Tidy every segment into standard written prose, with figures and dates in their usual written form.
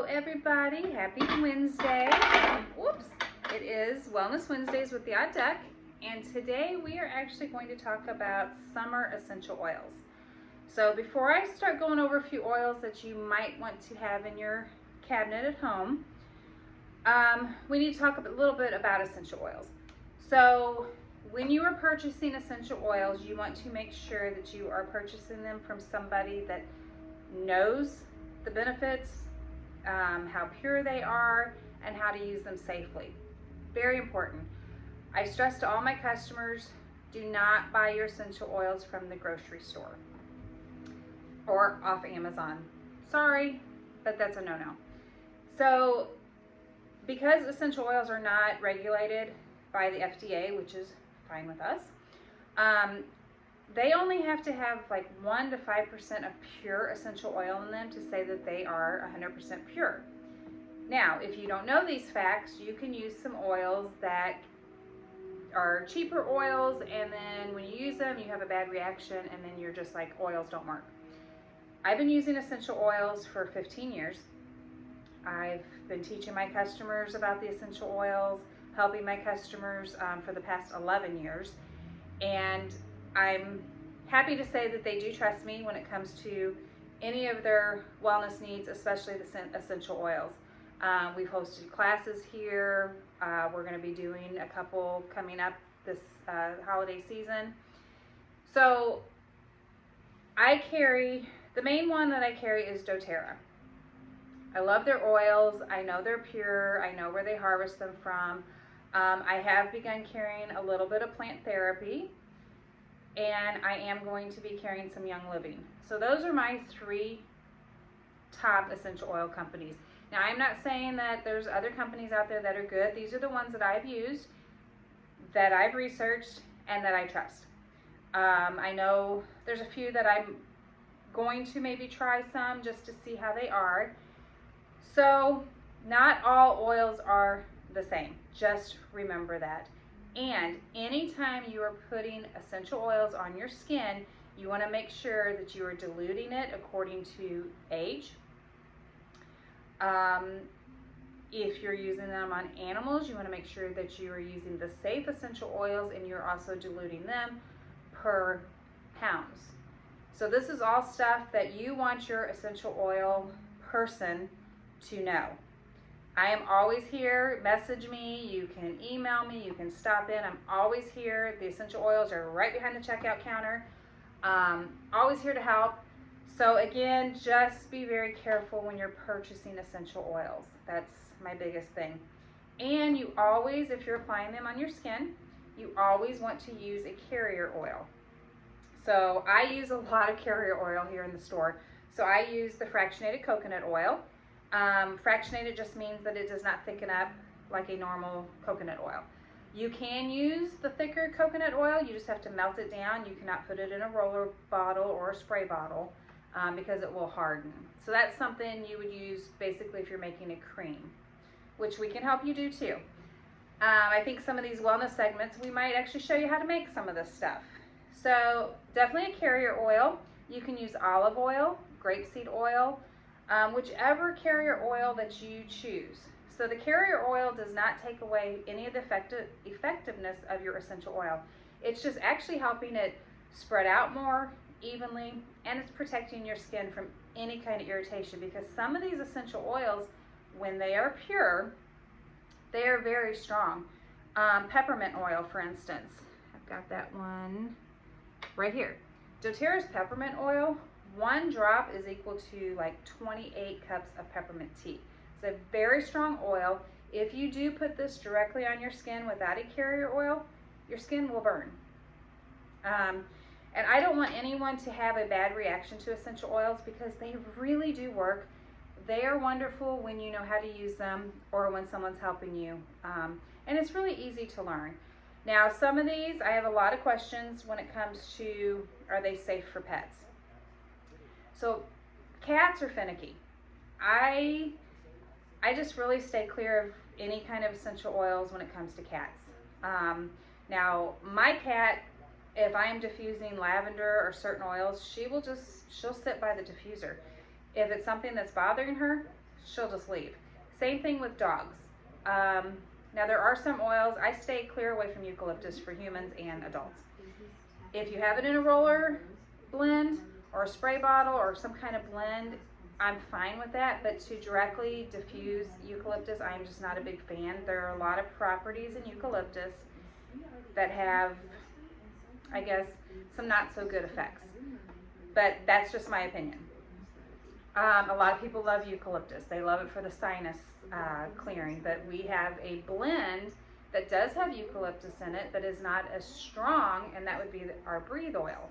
everybody, happy Wednesday. Whoops, it is Wellness Wednesdays with the Odd Duck, and today we are actually going to talk about summer essential oils. So before I start going over a few oils that you might want to have in your cabinet at home, we need to talk a little bit about essential oils. So when you are purchasing essential oils, you want to make sure that you are purchasing them from somebody that knows the benefits, how pure they are, and how to use them safely. Very important. I stress to all my customers, do not buy your essential oils from the grocery store or off Amazon. Sorry, but that's a no-no. So because essential oils are not regulated by the FDA, which is fine with us, they only have to have like 1 to 5% of pure essential oil in them to say that they are 100% pure. Now, if you don't know these facts, you can use some oils that are cheaper oils, and then when you use them, you have a bad reaction, and then you're just like, oils don't work. I've been using essential oils for 15 years. I've been teaching my customers about the essential oils, helping my customers for the past 11 years, and I'm happy to say that they do trust me when it comes to any of their wellness needs, especially the essential oils. We've hosted classes here. We're going to be doing a couple coming up this holiday season. So the main one that I carry is doTERRA. I love their oils. I know they're pure. I know where they harvest them from. I have begun carrying a little bit of Plant Therapy, and I am going to be carrying some Young Living. So those are my 3 top essential oil companies. Now, I'm not saying that there's other companies out there that are good. These are the ones that I've used, that I've researched, and that I trust. I know there's a few that I'm going to maybe try some just to see how they are. So not all oils are the same. Just remember that. And anytime you are putting essential oils on your skin, you want to make sure that you are diluting it according to age. If you're using them on animals, you want to make sure that you are using the safe essential oils, and you're also diluting them per pounds. So this is all stuff that you want your essential oil person to know. I am always here. Message me, you can email me, you can stop in. I'm always here. The essential oils are right behind the checkout counter. Always here to help. So again, just be very careful when you're purchasing essential oils. That's my biggest thing. And you always, if you're applying them on your skin, you always want to use a carrier oil. So I use a lot of carrier oil here in the store. So I use the fractionated coconut oil. Fractionated just means that it does not thicken up like a normal coconut oil. You can use the thicker coconut oil, you just have to melt it down. You cannot put it in a roller bottle or a spray bottle because it will harden. So that's something you would use basically if you're making a cream, which we can help you do too. I think some of these wellness segments, we might actually show you how to make some of this stuff. So definitely a carrier oil. You can use olive oil, grapeseed oil, whichever carrier oil that you choose. So the carrier oil does not take away any of the effectiveness of your essential oil. It's just actually helping it spread out more evenly, and it's protecting your skin from any kind of irritation, because some of these essential oils, when they are pure, they are very strong. Peppermint oil, for instance. I've got that one right here. doTERRA's peppermint oil, 1 drop is equal to like 28 cups of peppermint tea. It's a very strong oil. If you do put this directly on your skin without a carrier oil, your skin will burn. And I don't want anyone to have a bad reaction to essential oils, because they really do work. They are wonderful when you know how to use them, or when someone's helping you. And it's really easy to learn. Now, some of these, I have a lot of questions when it comes to, are they safe for pets? So cats are finicky. I just really stay clear of any kind of essential oils when it comes to cats. Now, my cat, if I am diffusing lavender or certain oils, she'll sit by the diffuser. If it's something that's bothering her, she'll just leave. Same thing with dogs. Now there are some oils, I stay clear away from eucalyptus for humans and adults. If you have it in a roller blend or a spray bottle or some kind of blend, I'm fine with that, but to directly diffuse eucalyptus, I'm just not a big fan. There are a lot of properties in eucalyptus that have, I guess, some not so good effects, but that's just my opinion. A lot of people love eucalyptus. They love it for the sinus clearing, but we have a blend that does have eucalyptus in it, but is not as strong, and that would be our Breathe oil.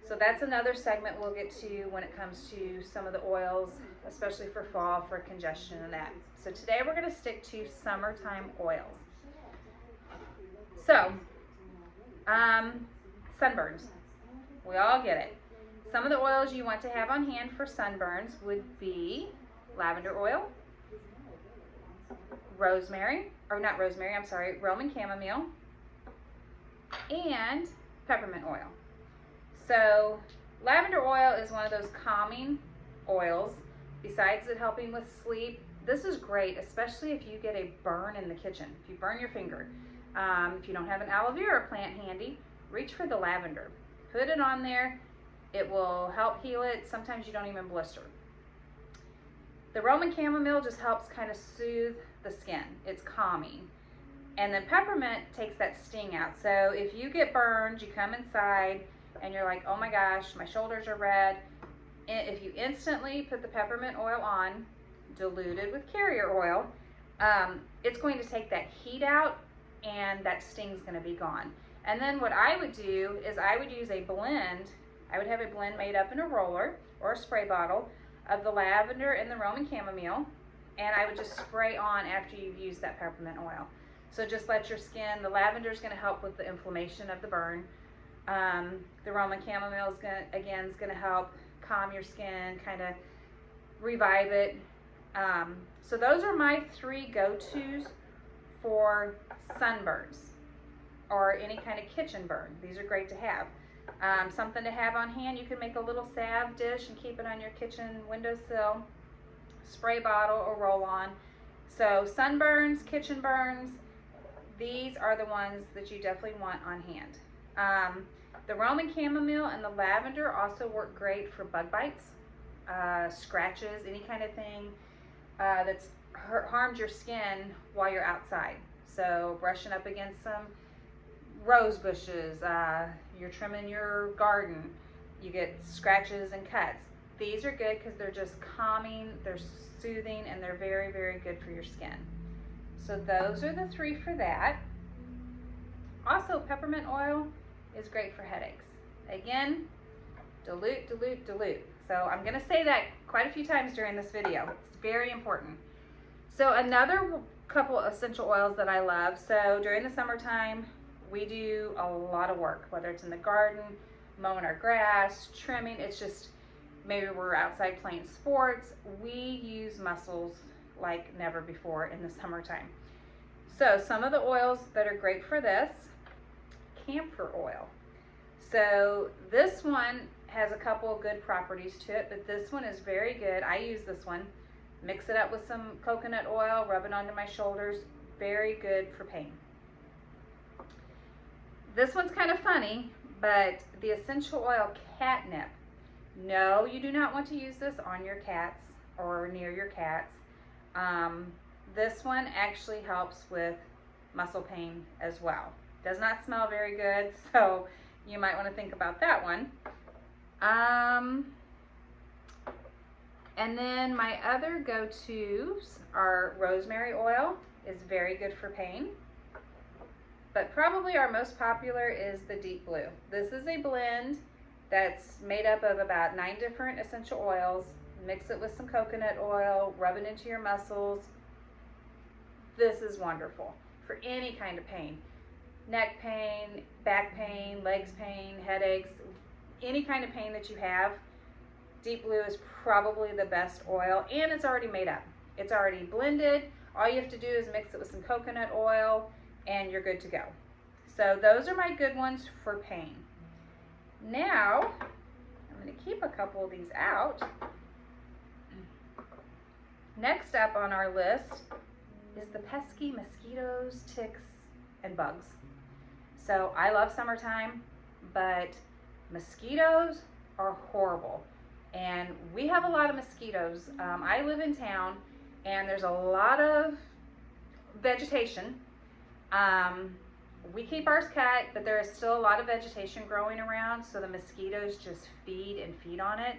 So that's another segment we'll get to when it comes to some of the oils, especially for fall, for congestion and that. So today we're going to stick to summertime oils. So, sunburns. We all get it. Some of the oils you want to have on hand for sunburns would be lavender oil, rosemary, or not rosemary, I'm sorry, Roman chamomile, and peppermint oil. So lavender oil is one of those calming oils. Besides it helping with sleep, this is great, especially if you get a burn in the kitchen. If you burn your finger, if you don't have an aloe vera plant handy, reach for the lavender. Put it on there. It will help heal it. Sometimes you don't even blister. The Roman chamomile just helps kind of soothe the skin. It's calming. And then peppermint takes that sting out. So if you get burned, you come inside and you're like, oh my gosh, my shoulders are red. If you instantly put the peppermint oil on, diluted with carrier oil, it's going to take that heat out and that sting's going to be gone. And then what I would do is I would use a blend. I would have a blend made up in a roller or a spray bottle of the lavender and the Roman chamomile, and I would just spray on after you've used that peppermint oil. So just let your skin, the lavender is going to help with the inflammation of the burn. The Roman chamomile is going to help calm your skin, kind of revive it. So those are my 3 go-tos for sunburns or any kind of kitchen burn. These are great to have. Something to have on hand, you can make a little salve dish and keep it on your kitchen windowsill, spray bottle or roll on. So sunburns, kitchen burns, these are the ones that you definitely want on hand. The Roman chamomile and the lavender also work great for bug bites, scratches, any kind of thing that's harmed your skin while you're outside. So brushing up against some rose bushes, you're trimming your garden, you get scratches and cuts. These are good because they're just calming, they're soothing, and they're very, very good for your skin. So those are the 3 for that. Also, peppermint oil is great for headaches. Again, dilute, dilute, dilute. So I'm going to say that quite a few times during this video. It's very important. So another couple essential oils that I love. So during the summertime, we do a lot of work, whether it's in the garden, mowing our grass, trimming. It's just, maybe we're outside playing sports. We use muscles like never before in the summertime. So some of the oils that are great for this, camphor oil. So this one has a couple of good properties to it, but this one is very good. I use this one. Mix it up with some coconut oil, rub it onto my shoulders. Very good for pain. This one's kind of funny, but the essential oil catnip. No, you do not want to use this on your cats or near your cats. This one actually helps with muscle pain as well. Does not smell very good, so you might want to think about that one. And then my other go-tos are rosemary oil, is very good for pain. But probably our most popular is the Deep Blue. This is a blend that's made up of about 9 different essential oils. Mix it with some coconut oil, rub it into your muscles. This is wonderful for any kind of pain. Neck pain, back pain, legs pain, headaches, any kind of pain that you have. Deep Blue is probably the best oil, and it's already made up. It's already blended. All you have to do is mix it with some coconut oil and you're good to go. So those are my good ones for pain. Now, I'm going to keep a couple of these out. Next up on our list is the pesky mosquitoes, ticks, and bugs. So I love summertime, but mosquitoes are horrible. And we have a lot of mosquitoes. I live in town and there's a lot of vegetation. We keep ours cut, but there is still a lot of vegetation growing around, so the mosquitoes just feed on it.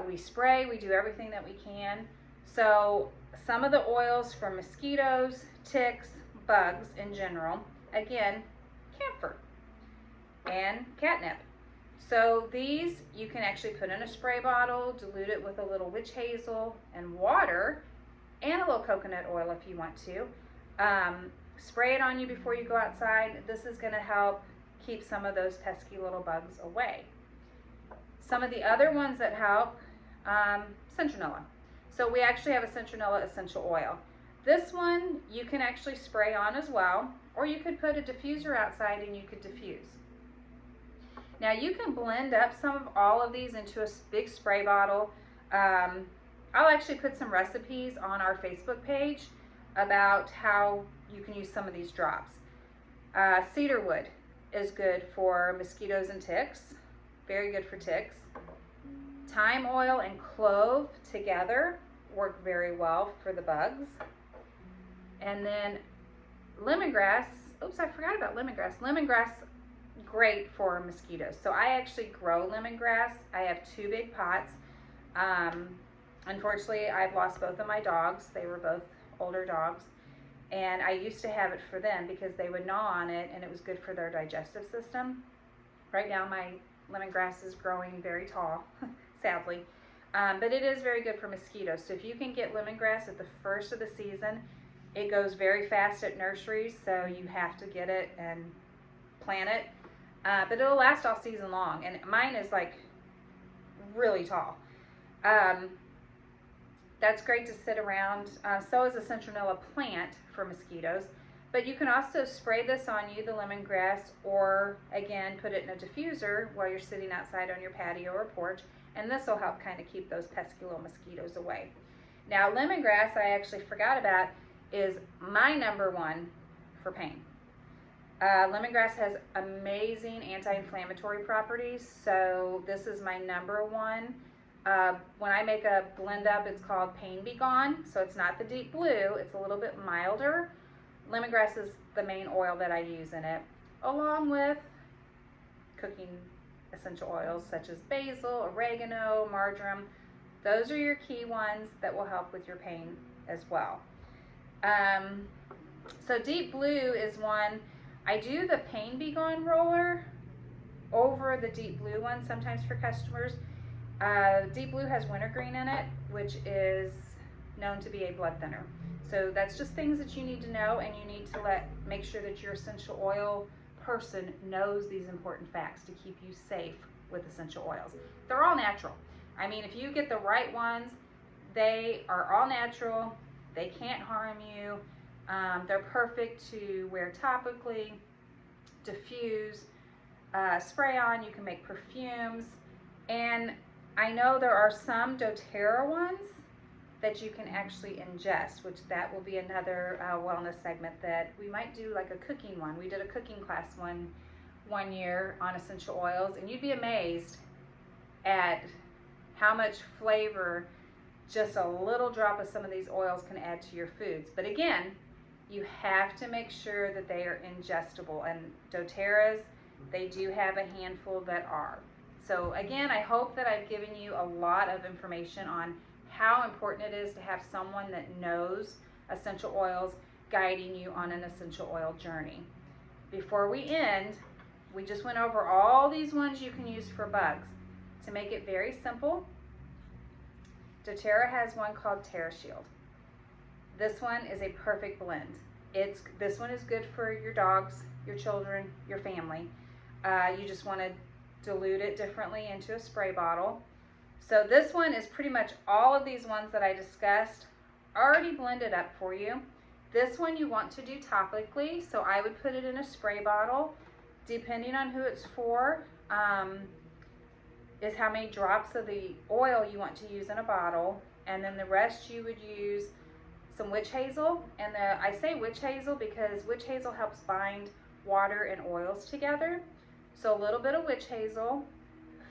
We spray, we do everything that we can. So some of the oils for mosquitoes, ticks, bugs in general, again, camphor and catnip. So these you can actually put in a spray bottle, dilute it with a little witch hazel and water and a little coconut oil if you want to. Spray it on you before you go outside. This is going to help keep some of those pesky little bugs away. Some of the other ones that help, citronella. So we actually have a citronella essential oil. This one you can actually spray on as well, or you could put a diffuser outside and you could diffuse. Now you can blend up some of all of these into a big spray bottle. I'll actually put some recipes on our Facebook page about how you can use some of these drops. Cedarwood is good for mosquitoes and ticks, very good for ticks. Thyme oil and clove together work very well for the bugs. And then lemongrass, oops, I forgot about lemongrass. Lemongrass, great for mosquitoes. So I actually grow lemongrass. I have 2 big pots. Unfortunately, I've lost both of my dogs. They were both older dogs. And I used to have it for them because they would gnaw on it and it was good for their digestive system. Right now my lemongrass is growing very tall, sadly. But it is very good for mosquitoes. So if you can get lemongrass at the first of the season, it goes very fast at nurseries, so you have to get it and plant it. But it'll last all season long, and mine is like really tall. That's great to sit around. So is a citronella plant for mosquitoes. But you can also spray this on you, the lemongrass, or again, put it in a diffuser while you're sitting outside on your patio or porch, and this will help kind of keep those pesky little mosquitoes away. Now, lemongrass, I actually forgot about, is my #1 for pain. Lemongrass has amazing anti-inflammatory properties, so this is my #1. When I make a blend up, it's called Pain Be Gone, so it's not the deep blue, it's a little bit milder. Lemongrass is the main oil that I use in it, along with cooking essential oils such as basil, oregano, marjoram. Those are your key ones that will help with your pain as well. So deep blue is one. I do the Pain Be Gone roller over the deep blue one sometimes for customers. Deep blue has wintergreen in it, which is known to be a blood thinner. So that's just things that you need to know, and you need to make sure that your essential oil person knows these important facts to keep you safe with essential oils. They're all natural. I mean, if you get the right ones, they are all natural. They can't harm you. They're perfect to wear topically, diffuse, spray on. You can make perfumes. And I know there are some doTERRA ones that you can actually ingest, which that will be another wellness segment that we might do, like a cooking one. We did a cooking class one year on essential oils, and you'd be amazed at how much flavor just a little drop of some of these oils can add to your foods. But again, you have to make sure that they are ingestible, and doTERRA's, they do have a handful that are. So again, I hope that I've given you a lot of information on how important it is to have someone that knows essential oils guiding you on an essential oil journey. Before we end, we just went over all these ones you can use for bugs. To make it very simple, doTERRA has one called TerraShield. This one is a perfect blend. This one is good for your dogs, your children, your family. You just want to dilute it differently into a spray bottle. So this one is pretty much all of these ones that I discussed already blended up for you. This one you want to do topically, so I would put it in a spray bottle. Depending on who it's for, is how many drops of the oil you want to use in a bottle. and then the rest you would use some witch hazel. And I say witch hazel because witch hazel helps bind water and oils together. So a little bit of witch hazel,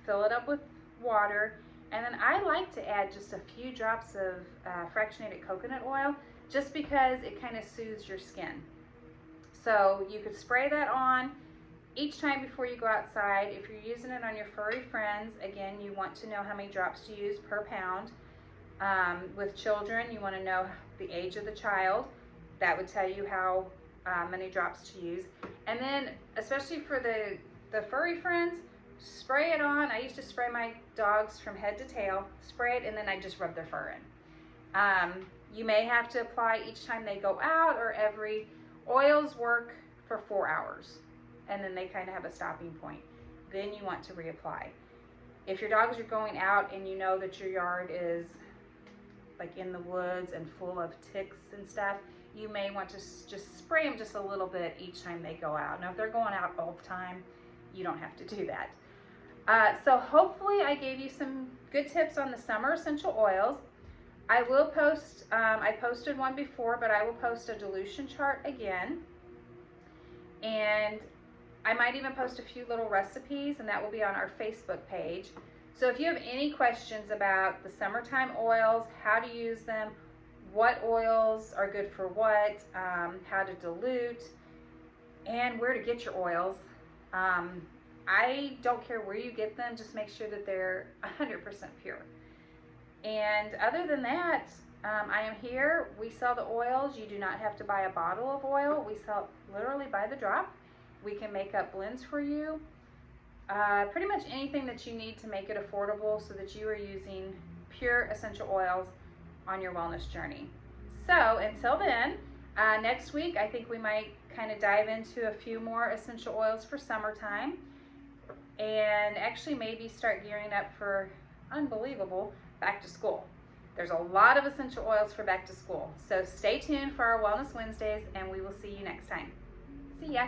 fill it up with water, and then I like to add just a few drops of fractionated coconut oil just because it kind of soothes your skin. So you could spray that on each time before you go outside. If you're using it on your furry friends, again, you want to know how many drops to use per pound. With children, you want to know the age of the child. That would tell you how many drops to use. And then, especially for the furry friends, spray it on. I used to spray my dogs from head to tail, spray it, and then I just rub their fur in. You may have to apply each time they go out or every. Oils work for 4 hours, and then they kind of have a stopping point. Then you want to reapply. If your dogs are going out and you know that your yard is like in the woods and full of ticks and stuff, you may want to just spray them just a little bit each time they go out. Now, if they're going out all the time, you don't have to do that. So hopefully I gave you some good tips on the summer essential oils. I will post, I posted one before, but I will post a dilution chart again. And I might even post a few little recipes, and that will be on our Facebook page. So if you have any questions about the summertime oils, how to use them, what oils are good for what, how to dilute, and where to get your oils, I don't care where you get them, just make sure that they're 100% pure. And other than that, I am here. We sell the oils. You do not have to buy a bottle of oil. We sell literally by the drop. We can make up blends for you. Pretty much anything that you need to make it affordable so that you are using pure essential oils on your wellness journey. So until then, next week I think we might kind of dive into a few more essential oils for summertime, and actually maybe start gearing up for unbelievable back to school. There's a lot of essential oils for back to school. So stay tuned for our Wellness Wednesdays, and we will see you next time. See ya.